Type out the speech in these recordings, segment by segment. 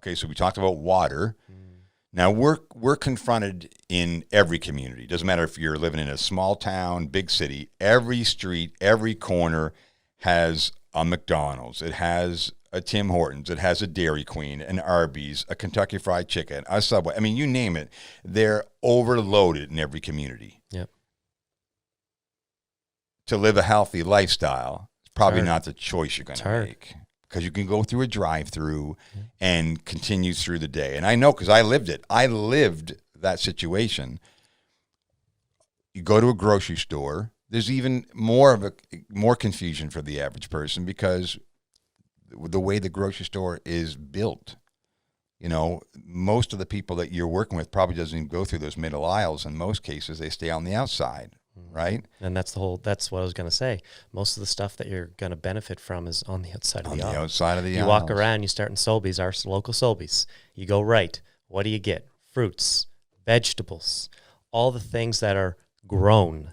Okay, so we talked about water. Now we're confronted in every community. Doesn't matter if you're living in a small town, big city. Every street, every corner has a McDonald's. It has a Tim Hortons. It has a Dairy Queen, an Arby's, a Kentucky Fried Chicken, a Subway. I mean, you name it. They're overloaded in every community. Yep. To live a healthy lifestyle, it's probably not the choice you're going to make. Because you can go through a drive-through and continue through the day. And I know because I lived it. I lived that situation. You go to a grocery store, there's even more confusion for the average person because the way the grocery store is built. You know, most of the people that you're working with probably doesn't even go through those middle aisles. In most cases, they stay on the outside. Right. And that's what I was going to say. Most of the stuff that you're going to benefit from is on the outside of the aisle. On the outside of the aisle. You walk around, you start in Sobeys, our local Sobeys. You go right. What do you get? Fruits, vegetables, all the things that are grown,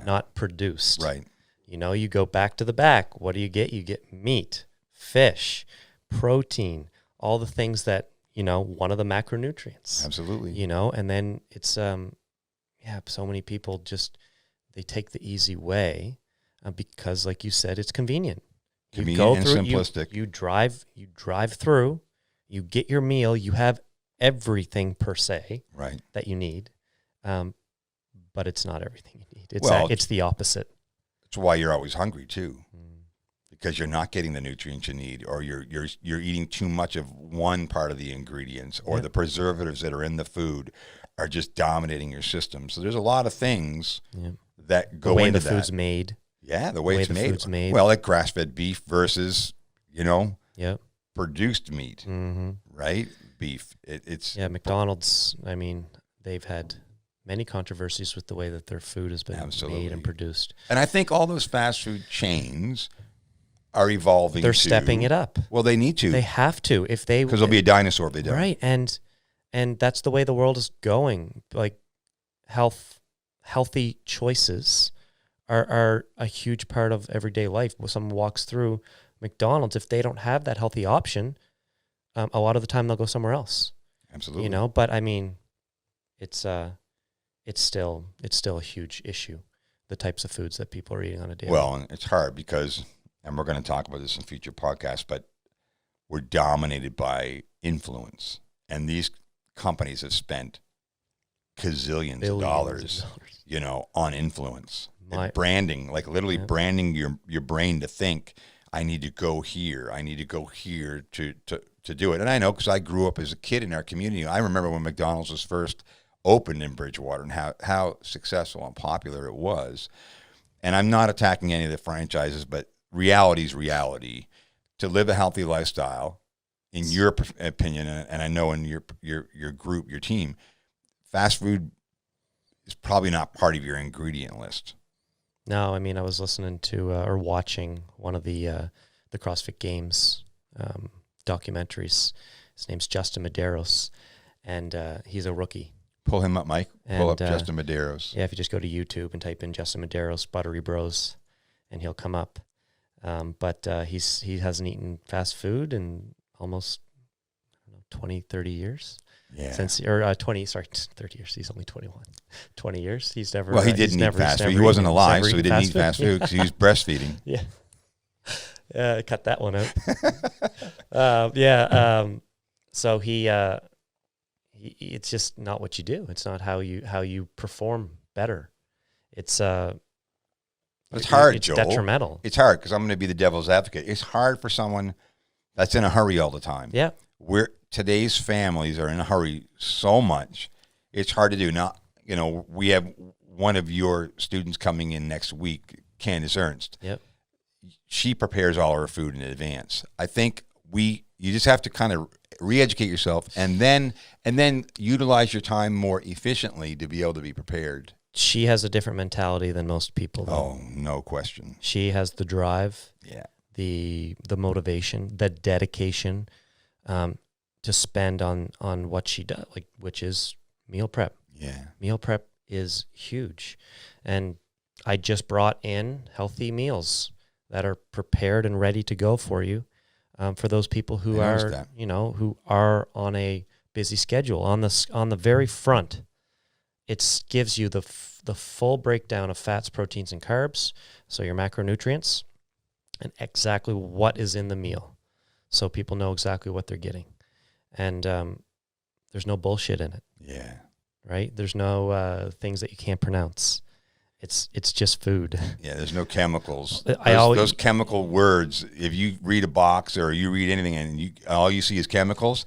not produced. Right. You know, you go back to the back. What do you get? You get meat, fish, protein, all the things that, you know, one of the macronutrients. Absolutely. You know, and then it's, so many people just... They take the easy way because, like you said, it's convenient. Convenient and simplistic. You drive through, you get your meal, you have everything per se that you need, but it's not everything you need. It's the opposite. It's why you're always hungry too, because you're not getting the nutrients you need, or you're eating too much of one part of the ingredients, or the preservatives that are in the food are just dominating your system. So there's a lot of things. Yeah. That go into that. The way the food's made. Yeah, the way it's made. Well, like grass-fed beef versus, produced meat, right? Beef. It's McDonald's, I mean, they've had many controversies with the way that their food has been made and produced. And I think all those fast food chains are evolving. They're stepping it up. Well, they need to. They have to. Because there'll be a dinosaur if they don't. Right, and that's the way the world is going. Like, healthy choices are a huge part of everyday life. When someone walks through McDonald's, if they don't have that healthy option, a lot of the time they'll go somewhere else. Absolutely. You know, but I mean, it's still a huge issue, the types of foods that people are eating on a daily. Well, and it's hard because, and we're going to talk about this in future podcasts, but we're dominated by influence. And these companies have spent billions of dollars, on influence. Branding, like literally branding your brain to think, I need to go here. I need to go here to do it. And I know because I grew up as a kid in our community. I remember when McDonald's was first opened in Bridgewater and how successful and popular it was. And I'm not attacking any of the franchises, but reality is reality. To live a healthy lifestyle, in your opinion, and I know in your group, your team, fast food is probably not part of your ingredient list. No, I mean, I was listening to or watching one of the CrossFit Games documentaries. His name's Justin Medeiros, and he's a rookie. Pull him up, Mike. Pull up Justin Medeiros. Yeah, if you just go to YouTube and type in Justin Medeiros, Buttery Bros, and he'll come up. But he hasn't eaten fast food in almost 20, 30 years. Yeah. 30 years. He's only 21. 20 years. He's never. Well, he didn't eat fast food. He wasn't alive, so he didn't eat fast food because he was breastfeeding. Yeah. Cut that one out. So he it's just not what you do. It's not how you perform better. It's hard, Joel. It's detrimental. It's hard because I'm going to be the devil's advocate. It's hard for someone that's in a hurry all the time. Yeah. Today's families are in a hurry so much. It's hard to do. Now, we have one of your students coming in next week, Candace Ernst. Yep. She prepares all her food in advance. I think you just have to kind of re-educate yourself and then utilize your time more efficiently to be able to be prepared. She has a different mentality than most people, though. Oh, no question. She has the drive, the motivation, the dedication to spend on what she does, which is meal prep. Yeah. Meal prep is huge. And I just brought in healthy meals that are prepared and ready to go for you. for those people who I noticed are, that. who are on a busy schedule. On the very front, it gives you the full breakdown of fats, proteins, and carbs, so your macronutrients, and exactly what is in the meal, so people know exactly what they're getting. And there's no bullshit in it. Yeah. Right? There's no things that you can't pronounce. It's just food. Yeah, there's no chemicals. Those chemical words, if you read a box or you read anything and all you see is chemicals,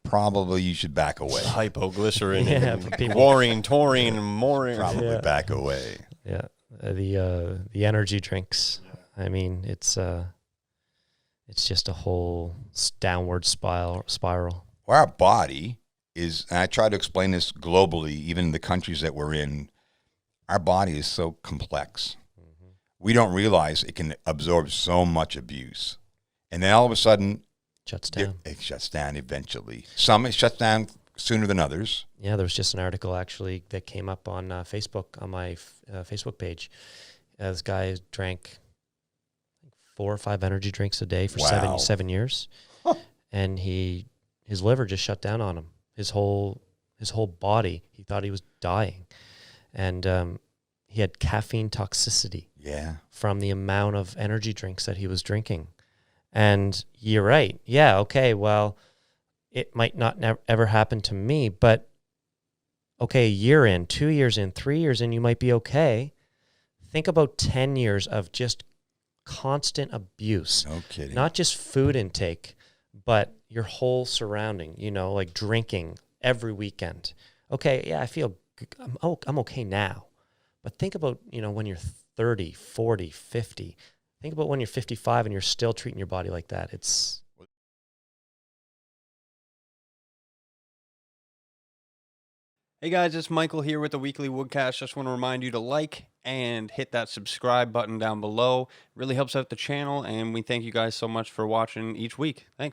probably you should back away. Hypoglycerin, chlorine, taurine, and more. Probably back away. Yeah, the energy drinks. I mean, it's just a whole downward spiral. Well, our body is, and I try to explain this globally, even in the countries that we're in, our body is so complex. Mm-hmm. We don't realize it can absorb so much abuse. And then all of a sudden, it shuts down eventually. Some it shuts down sooner than others. Yeah, there was just an article actually that came up on Facebook, on my Facebook page. This guy drank 4 or 5 energy drinks a day for 7 years. Huh. And his liver just shut down on him. His whole body, he thought he was dying. And he had caffeine toxicity from the amount of energy drinks that he was drinking. And you're right. Yeah, okay, well, it might not ever happen to me, but okay, a year in, 2 years in, 3 years in, you might be okay. Think about 10 years of just constant abuse. No kidding. Not just food intake, but your whole surrounding, like drinking every weekend. Okay, yeah, I feel I'm okay now. But think about, when you're 30, 40, 50. Think about when you're 55 and you're still treating your body like that. Hey guys, it's Michael here with the weekly Woodcast. Just want to remind you to like and hit that subscribe button down below. It really helps out the channel, and we thank you guys so much for watching each week. Thanks.